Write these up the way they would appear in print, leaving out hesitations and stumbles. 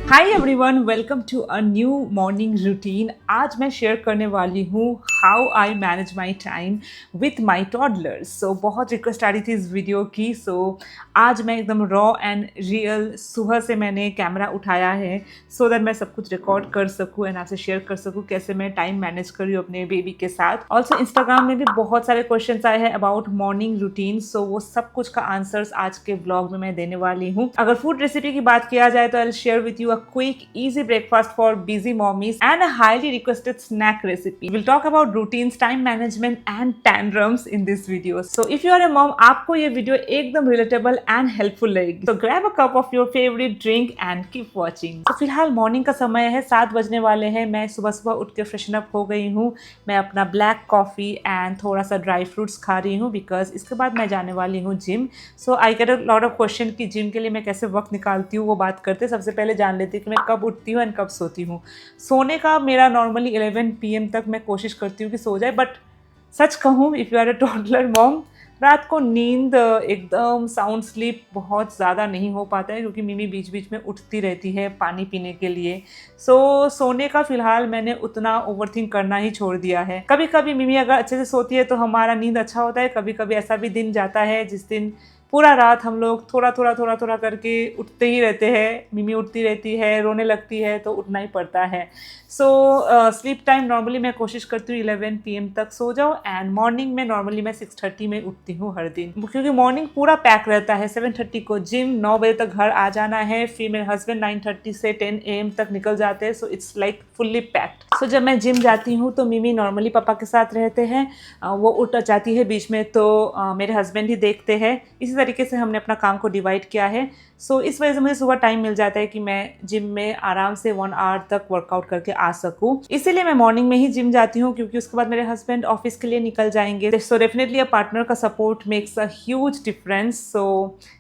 Hi everyone, welcome to a new morning routine. आज मैं share करने वाली हूँ how I manage my time with my toddlers. So बहुत रिक्वेस्ट आ रही थी इस वीडियो की। आज मैं एकदम रॉ एंड रियल सुबह से मैंने कैमरा उठाया है सो दैट मैं सब कुछ रिकॉर्ड कर सकूँ एंड आपसे शेयर कर सकूँ कैसे मैं टाइम मैनेज कर रही हूँ अपने बेबी के साथ। ऑल्सो इंस्टाग्राम में भी बहुत सारे क्वेश्चन आए हैं अबाउट मॉर्निंग रूटीन, सो वो सब कुछ का आंसर्स आज के ब्लॉग में मैं देने वाली हूँ। अगर फूड रेसिपी की बात किया जाए तो I will share with you quick, easy breakfast for busy mommies and a highly requested snack recipe. We'll talk about routines, time management and tantrums in this video. So if you are a mom, आपको ये video एकदम relatable and helpful लगेगी. So grab a cup of your favorite drink and keep watching. तो फिलहाल morning का समय है, 7 बजने वाले हैं। मैं सुबह सुबह उठ के फ्रेशन अप हो गई हूँ। मैं अपना ब्लैक कॉफ़ी एंड थोड़ा सा ड्राई फ्रूट्स खा रही हूँ बिकॉज इसके बाद मैं जाने वाली हूँ gym. So I get a lot of question कि जिम के लिए मैं कैसे वक्त निकालती हूँ, वो बात करते। सबसे पहले जान लेते हैं कि मैं कब उठती हूँ एंड कब सोती हूँ। सोने का मेरा नॉर्मली 11 PM तक मैं कोशिश करती हूँ कि सो जाए, बट सच कहूँ if you are a toddler mom, रात को नींद एकदम साउंड स्लीप बहुत ज़्यादा नहीं हो पाता है क्योंकि मिमी बीच बीच में उठती रहती है पानी पीने के लिए। सोने का फ़िलहाल मैंने उतना ओवरथिंक करना ही छोड़ दिया है। कभी कभी मिमी अगर अच्छे से सोती है तो हमारा नींद अच्छा होता है, कभी कभी ऐसा भी दिन जाता है जिस दिन पूरा रात हम लोग थोड़ा थोड़ा करके उठते ही रहते हैं। मिमी उठती रहती है, रोने लगती है तो उठना ही पड़ता है। स्लीप टाइम नॉर्मली मैं कोशिश करती हूँ 11 PM तक सो जाओ एंड मॉर्निंग में नॉर्मली मैं 6:30 में उठती हूँ हर दिन क्योंकि मॉर्निंग पूरा पैक रहता है। 7:30 को जिम, 9 बजे तक घर आ जाना है, फिर मेरे हस्बैंड 9:30 से 10 AM तक निकल जाते हैं। So it's like fully packed. जब मैं जिम जाती हूँ तो मिमी नॉर्मली पापा के साथ रहते हैं, वो उठ जाती है बीच में तो मेरे हस्बैंड ही देखते हैं। इसी तरीके से हमने अपना काम को डिवाइड किया है। इस वजह से मुझे सुबह टाइम मिल जाता है कि मैं जिम में आराम से 1 आवर तक वर्कआउट करके आ सकूं। इसीलिए मैं मॉर्निंग में ही जिम जाती हूँ क्योंकि उसके बाद मेरे हस्बैंड ऑफिस के लिए निकल जाएंगे। डेफिनेटली अ पार्टनर का support makes a huge difference.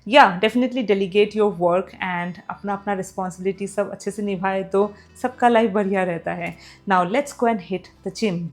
Definitely delegate your work and अपना अपना रिस्पॉन्सिबिलिटी सब अच्छे से निभाए तो सबका लाइफ बढ़िया रहता है। Now let's go and hit the gym.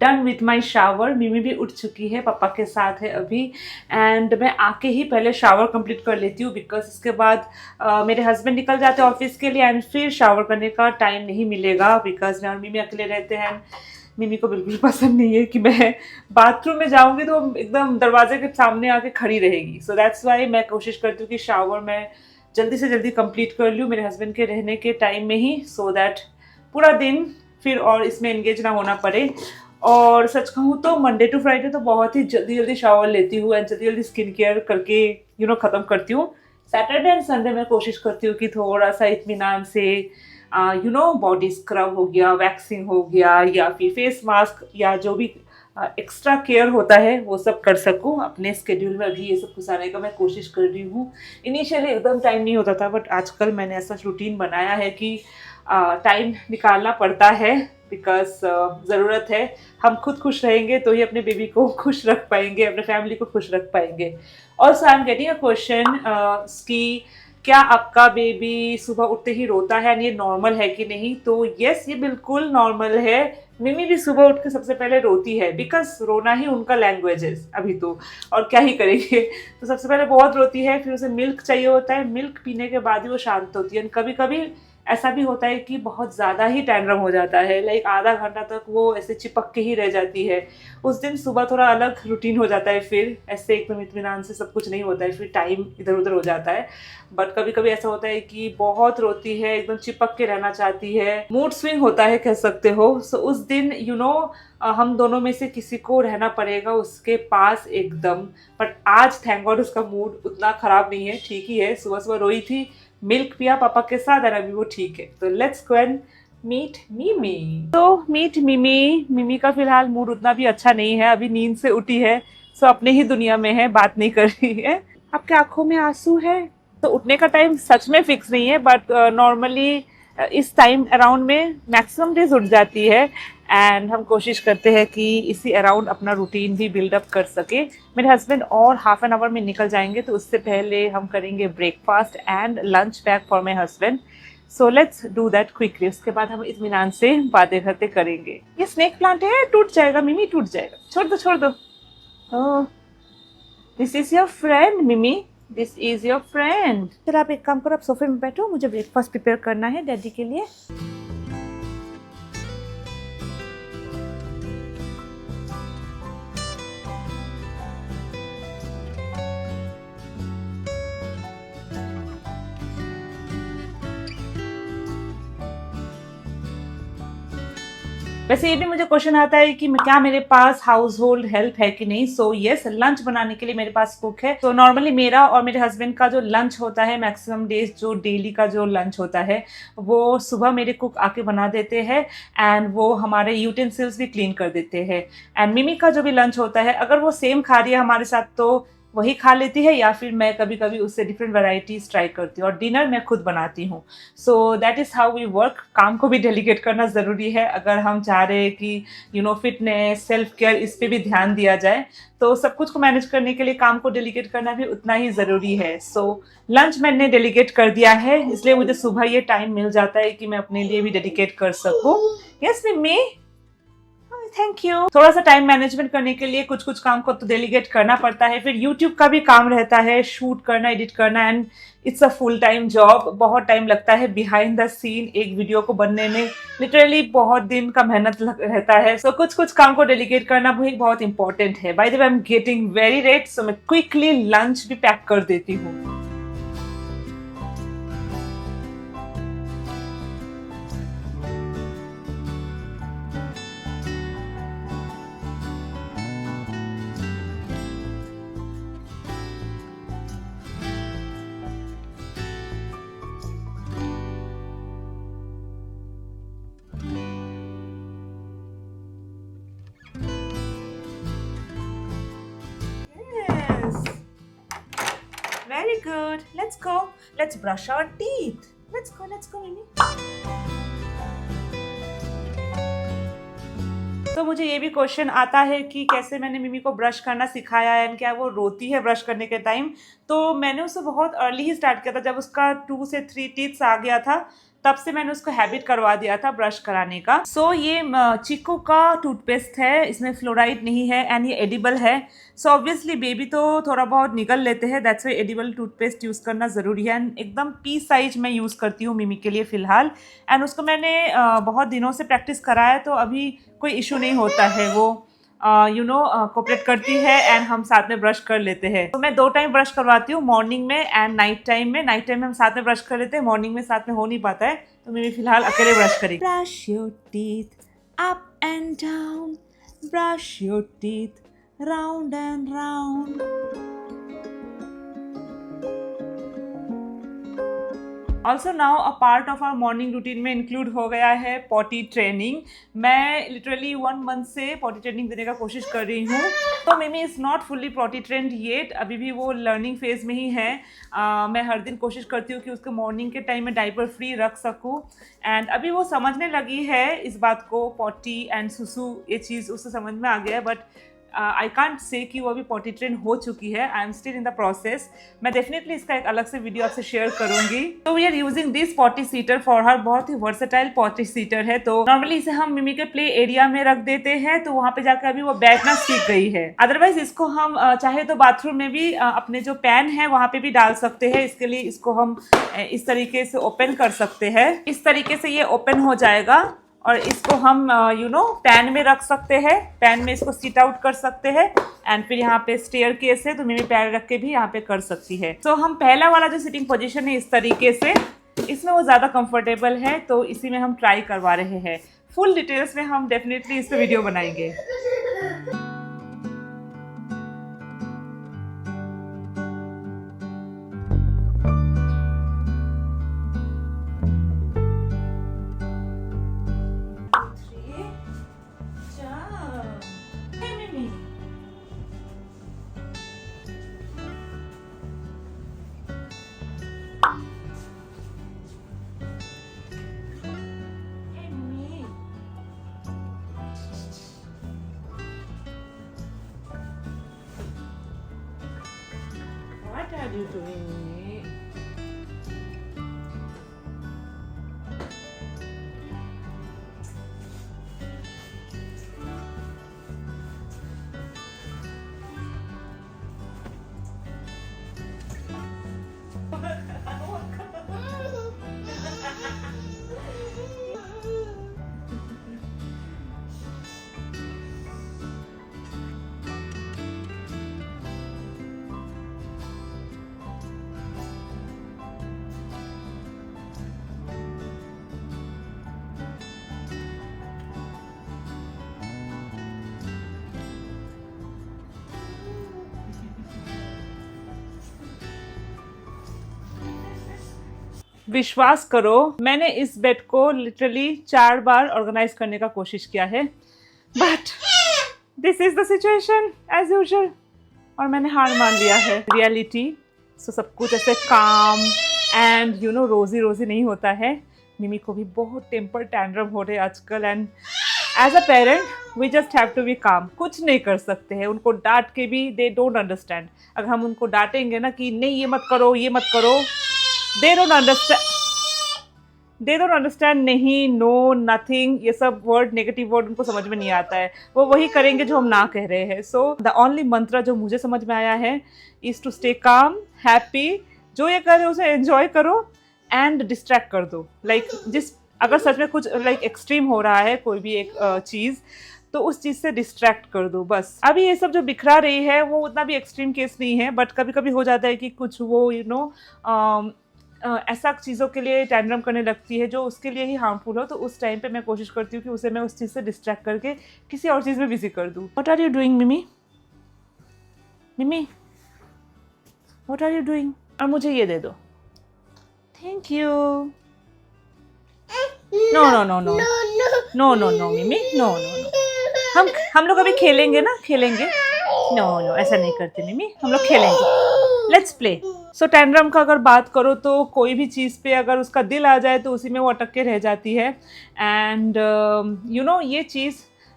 Done with my shower. मिमी भी उठ चुकी है, पापा के साथ है अभी एंड मैं आके ही पहले शावर कंप्लीट कर लेती हूँ बिकॉज इसके बाद मेरे हस्बैंड निकल जाते हैं ऑफिस के लिए एंड फिर शावर करने का टाइम नहीं मिलेगा बिकॉज मैं और मिमी अकेले रहते हैं। मिमी को बिल्कुल पसंद नहीं है कि मैं बाथरूम में जाऊँगी तो एकदम दरवाजे के सामने आके खड़ी रहेगी। सो दैट्स वाई मैं कोशिश करती हूँ कि शावर मैं जल्दी से जल्दी कंप्लीट कर लूँ मेरे हस्बैंड के रहने के टाइम में ही, सो दैट पूरा दिन फिर और इसमें एंगेज ना होना पड़े। और सच कहूँ तो मंडे टू फ्राइडे तो बहुत ही जल्दी जल्दी शावर लेती हूँ एंड जल्दी जल्दी स्किन केयर करके ख़त्म करती हूँ। सैटरडे एंड संडे में कोशिश करती हूँ कि थोड़ा सा इत्मीनान से बॉडी स्क्रब हो गया, वैक्सिंग हो गया या फिर फेस मास्क या जो भी एक्स्ट्रा केयर होता है वो सब कर सकूँ अपने स्केड्यूल में। अभी ये सब कुछ आने का मैं कोशिश कर रही हूँ। इनिशियली एकदम टाइम नहीं होता था बट आजकल मैंने ऐसा रूटीन बनाया है कि टाइम निकालना पड़ता है बिकॉज ज़रूरत है। हम खुद खुश रहेंगे तो ही अपने बेबी को खुश रख पाएंगे, अपने फैमिली को खुश रख पाएंगे। Also I am getting a question कि क्या आपका बेबी सुबह उठते ही रोता है एंड ये नॉर्मल है कि नहीं। तो यस, ये बिल्कुल नॉर्मल है। मिमी भी सुबह उठ के सबसे पहले रोती है बिकॉज रोना ही उनका लैंग्वेज है अभी तो, और क्या ही करेंगे। तो सबसे पहले बहुत रोती है, फिर उसे मिल्क चाहिए होता है, मिल्क पीने के बाद ही वो शांत होती है। कभी कभी ऐसा भी होता है कि बहुत ज़्यादा ही टैंट्रम हो जाता है, लाइक आधा घंटा तक वो ऐसे चिपक के ही रह जाती है। उस दिन सुबह थोड़ा अलग रूटीन हो जाता है, फिर ऐसे एकदम इत्मीनान से सब कुछ नहीं होता है, फिर टाइम इधर उधर हो जाता है। बट कभी कभी ऐसा होता है कि बहुत रोती है, एकदम चिपक के रहना चाहती है, मूड स्विंग होता है कह सकते हो। उस दिन हम दोनों में से किसी को रहना पड़ेगा उसके पास एकदम। बट आज थैंक गॉड उसका मूड उतना ख़राब नहीं है, ठीक ही है। सुबह सुबह रोई थी, मिल्क पिया पापा के साथ और अभी वो ठीक है। तो लेट्स गो एंड मीट मिमी। तो मीट मिमी। मिमी का फिलहाल मूड उतना भी अच्छा नहीं है, अभी नींद से उठी है, सो अपने ही दुनिया में है, बात नहीं कर रही है। आपके आंखों में आंसू है? तो उठने का टाइम सच में फिक्स नहीं है, बट नॉर्मली इस टाइम अराउंड में मैक्सिमम डेज उठ जाती है। एंड हम कोशिश करते हैं कि इसी अराउंड अपना रूटीन भी बिल्डअप कर सके। मेरे हस्बैंड और हाफ एन आवर में निकल जाएंगे, तो उससे पहले हम करेंगे breakfast and lunch pack for my husband. So let's do that quickly. उसके बाद हम इत्मीनान से बातें करते करेंगे। ये स्नेक प्लांट है, टूट जाएगा मिमी, टूट जाएगा, छोड़ दो छोड़ दो। ओह, दिस इज योर फ्रेंड मिमी, दिस इज योर फ्रेंड। फिर आप एक काम करो, आप सोफे में बैठो, मुझे ब्रेकफास्ट प्रिपेयर करना है डैडी के लिए। वैसे ये भी मुझे क्वेश्चन आता है कि क्या मेरे पास हाउस होल्ड हेल्प है कि नहीं। सो यस, लंच बनाने के लिए मेरे पास कुक है। तो नॉर्मली मेरा और मेरे हस्बैंड का जो लंच होता है, मैक्सिमम डेज जो डेली का जो लंच होता है, वो सुबह मेरे कुक आके बना देते हैं। एंड वो हमारे यूटेंसिल्स भी क्लीन कर देते हैं। एंड मिमी का जो भी लंच होता है, अगर वो सेम खा रही है हमारे साथ तो वही खा लेती है, या फिर मैं कभी कभी उससे डिफरेंट वैरायटीज ट्राई करती हूँ। और डिनर मैं खुद बनाती हूँ। So that is how we work. काम को भी डेलीगेट करना ज़रूरी है अगर हम चाह रहे हैं कि फिटनेस, सेल्फ केयर, इस पर भी ध्यान दिया जाए। तो सब कुछ को मैनेज करने के लिए काम को डेलीगेट करना भी उतना ही ज़रूरी है। सो लंच मैंने डेलीगेट कर दिया है, इसलिए मुझे सुबह ये टाइम मिल जाता है कि मैं अपने लिए भी डेडिकेट कर सकूँ। Yes mummy, thank you. थोड़ा सा टाइम मैनेजमेंट करने के लिए कुछ कुछ काम को तो डेलीगेट करना पड़ता है। फिर यूट्यूब का भी काम रहता है, शूट करना, एडिट करना, and it's a full time job. बहुत टाइम लगता है बिहाइंड द सीन एक वीडियो को बनने में। लिटरली बहुत दिन का मेहनत रहता है। सो कुछ कुछ काम को डेलीगेट करना भी बहुत इंपॉर्टेंट है। By the way, I am getting very late, so मैं क्विकली लंच भी पैक कर देती हूँ। Very good. Let's go. Let's brush our teeth. Let's go, Mimi. तो मुझे ये भी क्वेश्चन आता है कि कैसे मैंने मिमी को ब्रश करना सिखाया है, क्या वो रोती है ब्रश करने के टाइम। तो मैंने उसे बहुत अर्ली ही स्टार्ट किया था, जब उसका 2 से 3 टीथ्स आ गया था, तब से मैंने उसको हैबिट करवा दिया था ब्रश कराने का। सो ये चिको का टूथपेस्ट है, इसमें फ्लोराइड नहीं है एंड ये एडिबल है। सो ऑब्वियसली बेबी तो थोड़ा बहुत निगल लेते हैं, that's why edible toothpaste use करना ज़रूरी है। एंड एकदम पी साइज मैं यूज़ करती हूँ मिमी के लिए फ़िलहाल। एंड उसको मैंने बहुत दिनों से प्रैक्टिस कराया है, तो अभी कोई इशू नहीं होता है। वो कोऑपरेट करती है एंड हम साथ में ब्रश कर लेते हैं। तो मैं 2 टाइम ब्रश करवाती हूँ, मॉर्निंग में एंड नाइट टाइम में। नाइट टाइम में हम साथ में ब्रश कर लेते हैं, मॉर्निंग में साथ में हो नहीं पाता है, तो मैं फिलहाल अकेले ब्रश करेंगे। Brush your teeth up and down, brush your teeth round and round. Also now a part of our morning routine में इंक्लूड हो गया है पॉटी ट्रेनिंग। मैं लिटरली 1 मंथ से पॉटी ट्रेनिंग देने का कोशिश कर रही हूँ। तो Mimi is not fully potty trained yet, अभी भी वो लर्निंग फेज में ही है। मैं हर दिन कोशिश करती हूँ कि उसको मॉर्निंग के टाइम में डाइपर फ्री रख सकूँ। एंड अभी वो समझने लगी है इस बात को, पॉटी एंड सुसु ये चीज़ उससे समझ में आ गया है। बट आई कांट से कि वो अभी पॉटी ट्रेन हो चुकी है, I am still in the process. मैं डेफिनेटली इसका एक अलग से वीडियो आपसे शेयर करूंगी। तो we are using this potty seater for her, बहुत ही वर्सेटाइल पॉटी सीटर है। तो नॉर्मली इसे हम मिमी के प्ले एरिया में रख देते हैं, तो वहां पे जाकर अभी वो बैठना सीख गई है। अदरवाइज इसको हम चाहे तो बाथरूम में भी अपने जो पैन है वहां पे भी डाल सकते हैं। इसके लिए इसको हम इस तरीके से ओपन कर सकते हैं। इस तरीके से ये ओपन हो जाएगा और इसको हम पैन में रख सकते हैं। पैन में इसको सीट आउट कर सकते हैं। एंड फिर यहाँ पे स्टेयर केस है, तो मिमी पैर रख के भी यहाँ पे कर सकती है। तो हम पहला वाला जो सिटिंग पोजीशन है इस तरीके से, इसमें वो ज़्यादा कंफर्टेबल है, तो इसी में हम ट्राई करवा रहे हैं। फुल डिटेल्स में हम डेफिनेटली इस पर वीडियो बनाएंगे। you doing? विश्वास करो, मैंने इस बेड को लिटरली 4 बार ऑर्गेनाइज करने का कोशिश किया है, but this is the situation as usual, और मैंने हार मान लिया है। रियलिटी सो सब कुछ ऐसे काम एंड यू नो रोजी रोजी नहीं होता है। मिमी को भी बहुत टेम्पर टैंट्रम हो रहे आजकल, and as a parent we just have to be calm. कुछ नहीं कर सकते हैं, उनको डांट के भी दे डोंट अंडरस्टैंड। अगर हम उनको डांटेंगे ना कि नहीं ये मत करो ये मत करो, they don't understand नहीं, नो, नथिंग, ये सब वर्ड, नेगेटिव वर्ड उनको समझ में नहीं आता है। वो वही करेंगे जो हम ना कह रहे हैं। सो द ओनली मंत्र जो मुझे समझ में आया है is to stay calm, happy, जो ये कर रहे हो उसे एंजॉय करो एंड डिस्ट्रैक्ट कर दो। लाइक अगर सच में कुछ लाइक एक्सट्रीम हो रहा है कोई भी एक चीज़, तो उस चीज़ से डिस्ट्रैक्ट कर दो बस। अभी ये सब जो बिखरा रही है वो उतना भी एक्सट्रीम केस नहीं है, बट कभी कभी हो जाता है कि कुछ वो यू नो ऐसा चीज़ों के लिए टैंट्रम करने लगती है जो उसके लिए ही हार्मफुल हो, तो उस टाइम पे मैं कोशिश करती हूँ कि उसे मैं उस चीज़ से डिस्ट्रैक्ट करके किसी और चीज़ में बिजी कर दूँ। व्हाट आर यू डूइंग मिमी? मिमी व्हाट आर यू डूइंग? और मुझे ये दे दो। Thank you. No no no no no no no Mimi, no no no. हम लोग अभी खेलेंगे ना, खेलेंगे। नो नो ऐसा नहीं करते मिमी, हम लोग खेलेंगे, लेट्स प्ले। सो टैंट्रम का अगर बात करो तो कोई भी चीज़ पे अगर उसका दिल आ जाए तो उसी में वो अटक के रह जाती है। एंड यू नो ये चीज़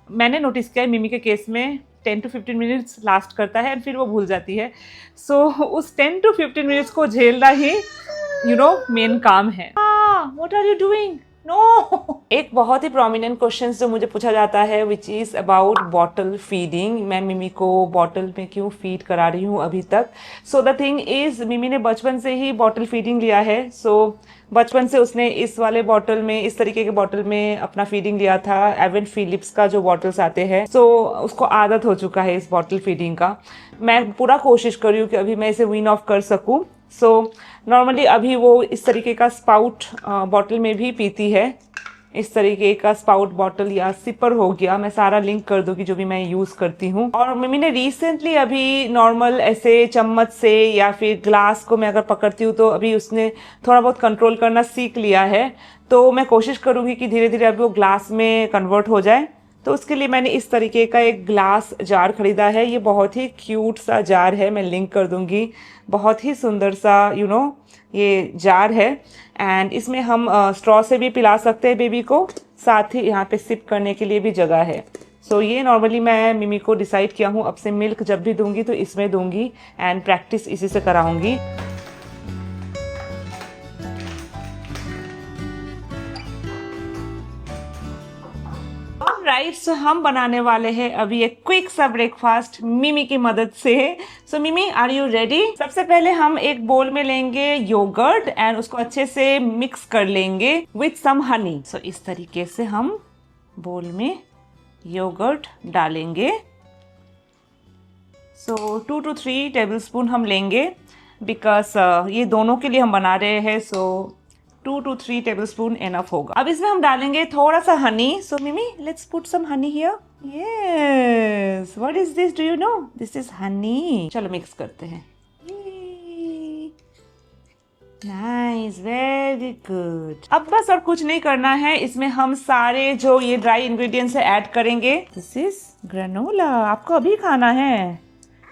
मैंने नोटिस किया है मिमी के केस में, 10 to 15 मिनट्स लास्ट करता है एंड फिर वो भूल जाती है। सो उस 10 to 15 मिनट्स को झेलना ही यू नो मेन काम है। What are you doing? No. एक बहुत ही प्रोमिनेंट क्वेश्चन जो मुझे पूछा जाता है which is about bottle feeding. मैं मिमी को बॉटल में क्यों फीड करा रही हूँ अभी तक? सो द थिंग इज़ मिमी ने बचपन से ही बॉटल फीडिंग लिया है। सो बचपन से उसने इस वाले बॉटल में, इस तरीके के बॉटल में अपना फीडिंग लिया था। एवन फिलिप्स का जो बॉटल्स आते हैं, सो उसको आदत हो चुका है इस बॉटल फीडिंग का। मैं पूरा कोशिश कर रही हूँ कि अभी मैं इसे विन ऑफ कर सकूँ। सो नॉर्मली अभी वो इस तरीके का स्पाउट बॉटल में भी पीती है, इस तरीके का स्पाउट बॉटल या सिपर हो गया। मैं सारा लिंक कर दूंगी जो भी मैं यूज़ करती हूँ। और मिमी ने रिसेंटली अभी नॉर्मल ऐसे चम्मच से या फिर ग्लास को मैं अगर पकड़ती हूँ तो अभी उसने थोड़ा बहुत कंट्रोल करना सीख लिया है। तो मैं कोशिश करूँगी कि धीरे धीरे अभी वो ग्लास में कन्वर्ट हो जाए। तो उसके लिए मैंने इस तरीके का एक ग्लास जार खरीदा है। ये बहुत ही क्यूट सा जार है, मैं लिंक कर दूंगी। बहुत ही सुंदर सा यू नो ये जार है। एंड इसमें हम स्ट्रॉ से भी पिला सकते हैं बेबी को, साथ ही यहाँ पे सिप करने के लिए भी जगह है। सो ये नॉर्मली मैं मिमी को डिसाइड किया हूँ अब से मिल्क जब भी दूंगी तो इसमें दूंगी एंड प्रैक्टिस इसी से कराऊंगी। राइट, सो हम बनाने वाले हैं अभी एक क्विक सा ब्रेकफास्ट मिमी की मदद से। सो मिमी आर यू रेडी? सबसे पहले हम एक बोल में लेंगे योगर्ट एंड उसको अच्छे से मिक्स कर लेंगे विथ सम हनी। सो इस तरीके से हम बोल में योगर्ट डालेंगे। सो 2 to 3 टेबलस्पून हम लेंगे बिकॉज ये दोनों के लिए हम बना रहे हैं। सो 2 to 3 टेबलस्पून इनफ होगा। अब इसमें हम डालेंगे थोड़ा सा honey. So Mimi let's put some honey here. Yes, what is this? Do you know? This is honey. चलो मिक्स करते हैं। Nice, very good. अब बस और कुछ नहीं करना है, इसमें हम सारे जो ये ड्राई इंग्रेडिएंट्स है ऐड करेंगे। This is granola. आपको अभी खाना है?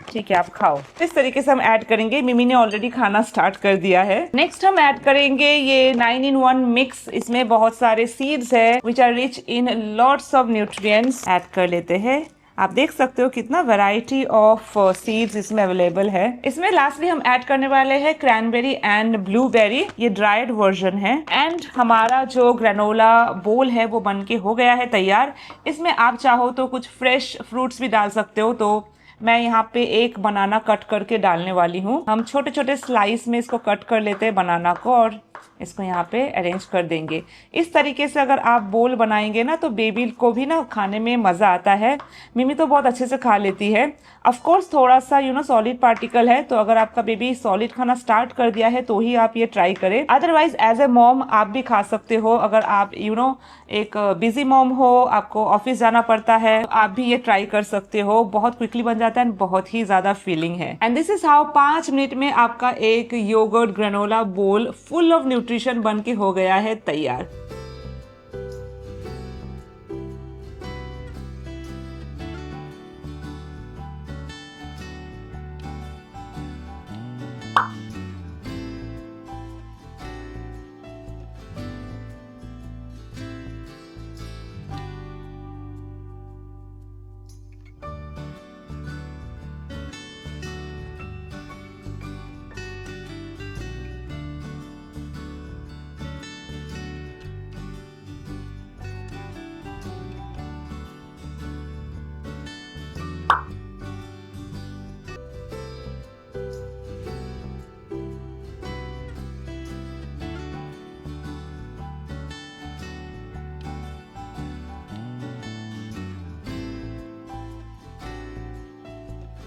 ठीक है, आप खाओ। इस तरीके से हम ऐड करेंगे। मिमी ने ऑलरेडी खाना स्टार्ट कर दिया है। नेक्स्ट हम ऐड करेंगे ये 9-in-1 मिक्स। इसमें बहुत सारे सीड्स है which are rich in lots of nutrients. Add कर लेते हैं। आप देख सकते हो कितना वैरायटी ऑफ सीड्स इसमें अवेलेबल है। इसमें लास्टली हम ऐड करने वाले हैं क्रैनबेरी एंड ब्लूबेरी, ये ड्राइड वर्जन है। एंड हमारा जो ग्रेनोला बोल है वो बन के हो गया है तैयार। इसमें आप चाहो तो कुछ फ्रेश फ्रूट्स भी डाल सकते हो, तो मैं यहाँ पे एक बनाना कट करके डालने वाली हूँ। हम छोटे छोटे स्लाइस में इसको कट कर लेते हैं बनाना को और इसको यहाँ पे अरेंज कर देंगे। इस तरीके से अगर आप बोल बनाएंगे ना तो बेबी को भी ना खाने में मज़ा आता है। मिमी तो बहुत अच्छे से खा लेती है। ऑफ कोर्स थोड़ा सा सॉलिड पार्टिकल है, तो अगर आपका बेबी सॉलिड खाना स्टार्ट कर दिया है तो ही आप ये ट्राई करें। अदरवाइज एज ए मॉम आप भी खा सकते हो। अगर आप एक बिजी मॉम हो, आपको ऑफिस जाना पड़ता है, आप भी ये ट्राई कर सकते हो। बहुत क्विकली बन जाता है, बहुत ही ज़्यादा फीलिंग है। And this is how 5 minute में आपका एक yogurt granola bowl full of nutrition बन के हो गया है तैयार।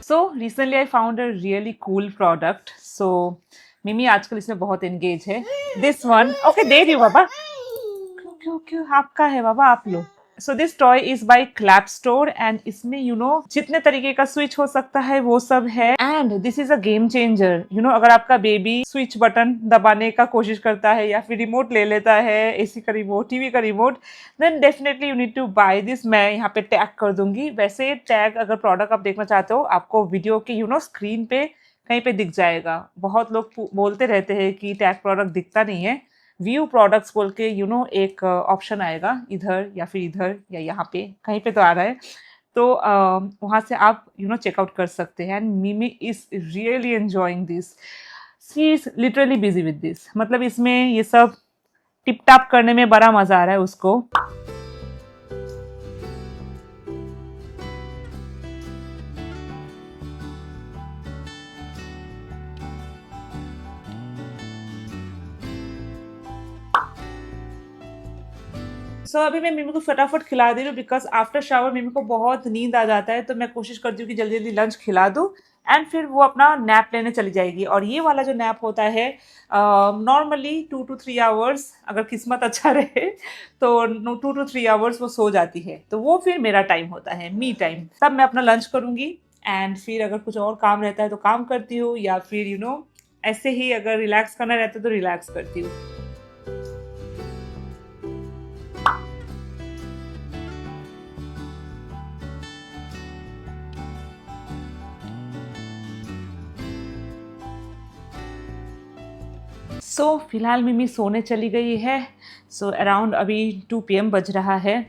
So recently I found a really cool product. So मिमी आजकल इसमें बहुत एंगेज है। दिस वन ओके दे रही हूँ बाबा। क्यों क्यों क्यों आपका है बाबा, आप लो। So this toy is by clap store and इसमें जितने तरीके का स्विच हो सकता है वो सब है। And this is a game changer. अगर आपका बेबी स्विच बटन दबाने का कोशिश करता है या फिर रिमोट ले लेता है, एसी का रिमोट, टीवी का remote, then definitely you need to buy this. मैं यहाँ पे टैग कर दूंगी। वैसे टैग अगर प्रोडक्ट आप देखना चाहते हो आपको वीडियो के स्क्रीन पे कहीं पे दिख जाएगा। बहुत लोग बोलते रहते हैं कि टैग प्रोडक्ट दिखता नहीं है। व्यू प्रोडक्ट्स बोल के एक ऑप्शन आएगा इधर या फिर इधर या यहाँ पे कहीं पे तो आ रहा है, तो वहाँ से आप चेकआउट कर सकते हैं। एंड मिमी is really enjoying this. She is literally busy with this. मतलब इसमें ये सब टिप टाप करने में बड़ा मजा आ रहा है उसको। सो अभी मैं मिमी को फटाफट खिला दे रही हूँ बिकॉज आफ्टर शावर मिमी को बहुत नींद आ जाता है, तो मैं कोशिश करती हूँ कि जल्दी जल्दी लंच खिला दूँ एंड फिर वो अपना नैप लेने चली जाएगी। और ये वाला जो नैप होता है नॉर्मली 2 to 3 आवर्स, अगर किस्मत अच्छा रहे तो 2 to 3 आवर्स वो सो जाती है। तो वो फिर मेरा टाइम होता है, मी टाइम। तब मैं अपना लंच करूँगी एंड फिर अगर कुछ और काम रहता है तो काम करती हूँ, या फिर ऐसे ही अगर रिलैक्स करना रहता है तो रिलैक्स करती हूँ। सो फिलहाल मिमी सोने चली गई है। सो अराउंड अभी 2 PM बज रहा है।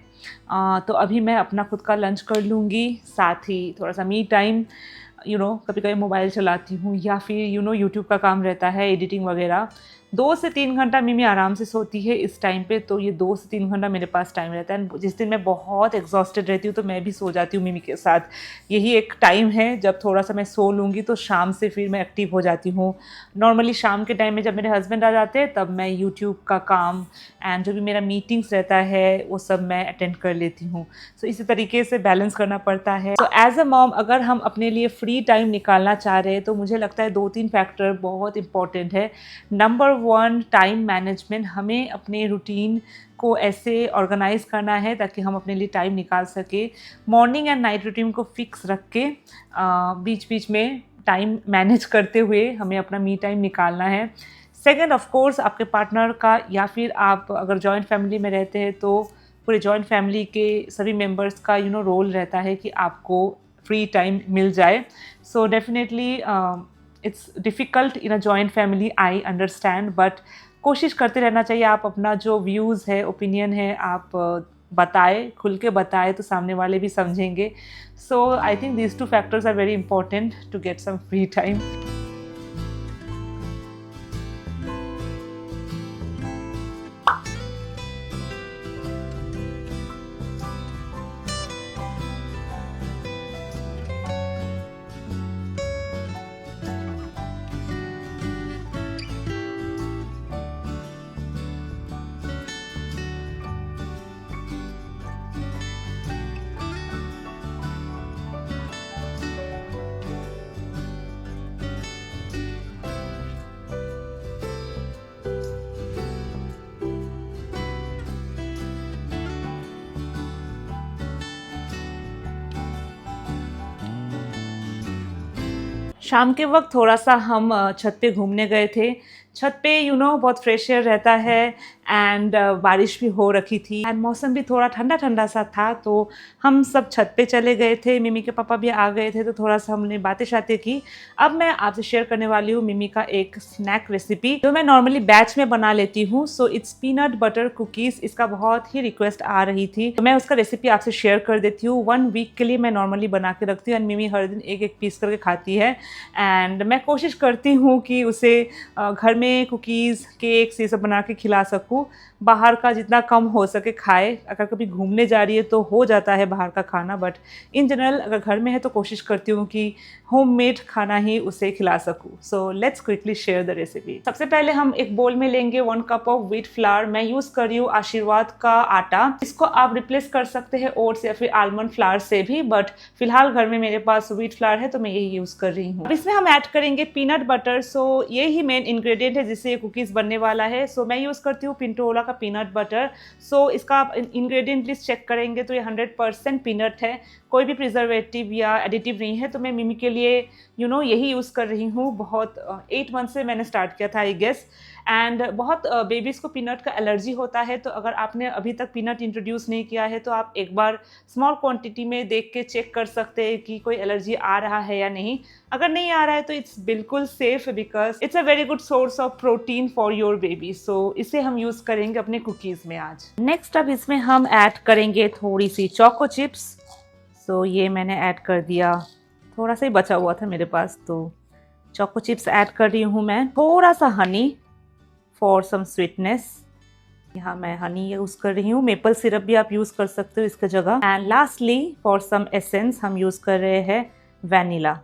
तो अभी मैं अपना खुद का लंच कर लूँगी, साथ ही थोड़ा सा मी टाइम। कभी कभी मोबाइल चलाती हूँ या फिर यूट्यूब का काम रहता है, एडिटिंग वगैरह। 2 से 3 घंटा मिमी आराम से सोती है इस टाइम पे, तो ये 2 से 3 घंटा मेरे पास टाइम रहता है। जिस दिन मैं बहुत एग्जॉस्टेड रहती हूँ तो मैं भी सो जाती हूँ मिमी के साथ। यही एक टाइम है जब थोड़ा सा मैं सो लूँगी तो शाम से फिर मैं एक्टिव हो जाती हूँ। नॉर्मली शाम के टाइम में जब मेरे हस्बैंड आ जाते हैं तब मैं यूट्यूब का काम एंड जो भी मेरा मीटिंग्स रहता है वो सब मैं अटेंड कर लेती हूँ। सो इसी तरीके से बैलेंस करना पड़ता है। सो एज अ मॉम अगर हम अपने लिए फ्री टाइम निकालना चाह रहे हैं तो मुझे लगता है 2-3 फैक्टर बहुत इंपॉर्टेंट है। Number 1, time management. हमें अपने रूटीन को ऐसे ऑर्गेनाइज करना है ताकि हम अपने लिए टाइम निकाल सके। मॉर्निंग एंड नाइट रूटीन को फिक्स रख के बीच बीच में टाइम मैनेज करते हुए हमें अपना मी टाइम निकालना है। सेकंड, ऑफ कोर्स आपके पार्टनर का, या फिर आप अगर जॉइंट फैमिली में रहते हैं तो पूरे जॉइंट फैमिली के सभी मेंबर्स का रोल रहता है कि आपको फ्री टाइम मिल जाए। So definitely it's difficult in a joint family, I understand, but कोशिश करते रहना चाहिए। आप अपना जो व्यूज़ है, ओपिनियन है, आप बताए, खुल के बताए तो सामने वाले भी समझेंगे. So I think these two factors are very important to get some free time. शाम के वक्त थोड़ा सा हम छत पे घूमने गए थे. छत पे बहुत फ्रेश एयर रहता है एंड बारिश भी हो रखी थी एंड मौसम भी थोड़ा ठंडा ठंडा सा था. तो हम सब छत पे चले गए थे. मिमी के पापा भी आ गए थे तो थोड़ा सा हमने बातें शातें की. अब मैं आपसे शेयर करने वाली हूँ मिमी का एक स्नैक रेसिपी जो मैं नॉर्मली बैच में बना लेती हूँ. So it's peanut butter cookies. इसका बहुत ही रिक्वेस्ट आ रही थी तो मैं उसका रेसिपी आपसे शेयर कर देती हूँ. 1 वीक के लिए मैं नॉर्मली बना के रखती हूँ एंड मिमी हर दिन एक एक पीस करके खाती है. एंड मैं कोशिश करती हूँ कि उसे घर में कुकीज़ केक्स ये सब बना के खिला सकूँ. बाहर का जितना कम हो सके खाए. अगर कभी घूमने जा रही है तो हो जाता है बाहर का खाना, बट इन जनरल अगर घर में है तो कोशिश करती हूँ कि होममेड खाना ही उसे खिला सकूँ. So let's quickly share the recipe. सबसे पहले हम एक बोल में लेंगे 1 कप ऑफ व्हीट फ्लावर. मैं यूज़ कर रही हूँ आशीर्वाद का आटा. इसको आप रिप्लेस कर सकते हैं ओट्स या फिर आलमंड फ्लावर से भी, बट फिलहाल घर में मेरे पास व्हीट फ्लावर है तो मैं यही यूज़ कर रही हूँ. अब इसमें हम ऐड करेंगे पीनट बटर. सो ये ही मेन इंग्रेडिएंट है जिससे ये कुकीज़ बनने वाला है. सो मैं यूज़ करती हूँ पिंटोला का पीनट बटर. सो इसका आप इंग्रेडिएंट लिस्ट चेक करेंगे तो ये 100% पीनट है. कोई भी प्रिजर्वेटिव या एडिटिव नहीं है. तो मैं मिमी के लिए यही यूज़ कर रही हूँ. बहुत 8 मंथ से मैंने स्टार्ट किया था आई गेस. एंड बहुत बेबीज़ को पीनट का एलर्जी होता है. तो अगर आपने अभी तक पीनट इंट्रोड्यूस नहीं किया है तो आप एक बार स्मॉल क्वांटिटी में देख के चेक कर सकते हैं कि कोई एलर्जी आ रहा है या नहीं. अगर नहीं आ रहा है तो इट्स बिल्कुल safe because it's a very good source of protein for your baby. So इसे हम यूज़ करेंगे अपने कुकीज़ में आज. नेक्स्ट अब इसमें हम ऐड करेंगे थोड़ी सी चोको चिप्स. सो ये मैंने ऐड कर दिया. थोड़ा सा ही बचा हुआ था मेरे पास तो चोको चिप्स ऐड कर रही हूँ मैं. थोड़ा सा हनी फॉर सम स्वीटनेस. यहाँ मैं हनी यूज़ कर रही हूँ. मेपल सिरप भी आप यूज़ कर सकते हो इसका जगह. And lastly for some essence हम यूज़ कर रहे हैं वैनिला.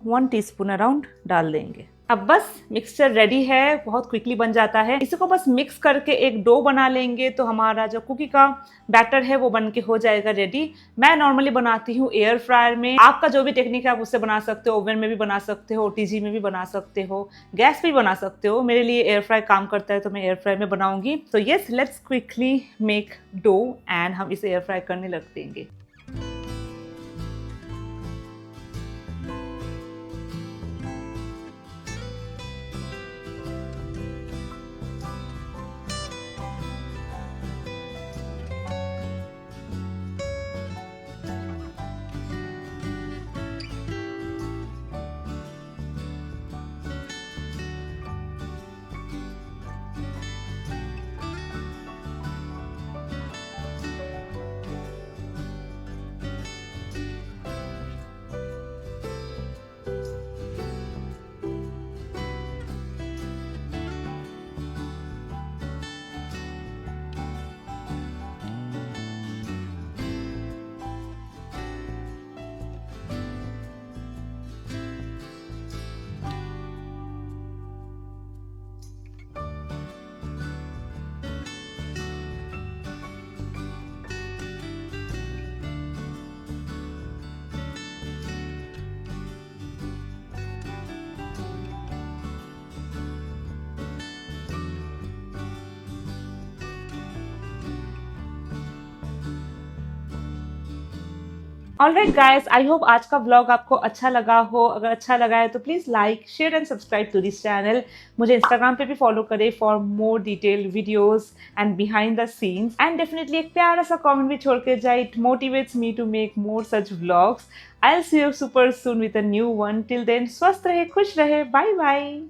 1 टीस्पून अराउंड डाल देंगे. अब बस मिक्सचर रेडी है. बहुत क्विकली बन जाता है. इसी को बस मिक्स करके एक डो बना लेंगे तो हमारा जो कुकी का बैटर है वो बन के हो जाएगा रेडी. मैं नॉर्मली बनाती हूँ एयर फ्रायर में. आपका जो भी टेक्निक है आप उससे बना सकते हो. ओवन में भी बना सकते हो, ओटीजी में भी बना सकते हो, गैस पे भी बना सकते हो. मेरे लिए एयर फ्राई काम करता है तो मैं एयर फ्राई में बनाऊंगी. तो yes, let's quickly make dough and हम इसे एयर फ्राई करने लग देंगे. ऑलराइट गाइस, आई होप आज का व्लॉग आपको अच्छा लगा हो. अगर अच्छा लगा है तो please like share and subscribe to this channel. मुझे इंस्टाग्राम पे भी फॉलो करें for more detail videos and behind the scenes. And definitely एक प्यारा सा कमेंट भी छोड़ के जाए. It motivates me to make more such vlogs. I will see you super soon with a new one. Till then स्वस्थ रहे, खुश रहे. Bye bye.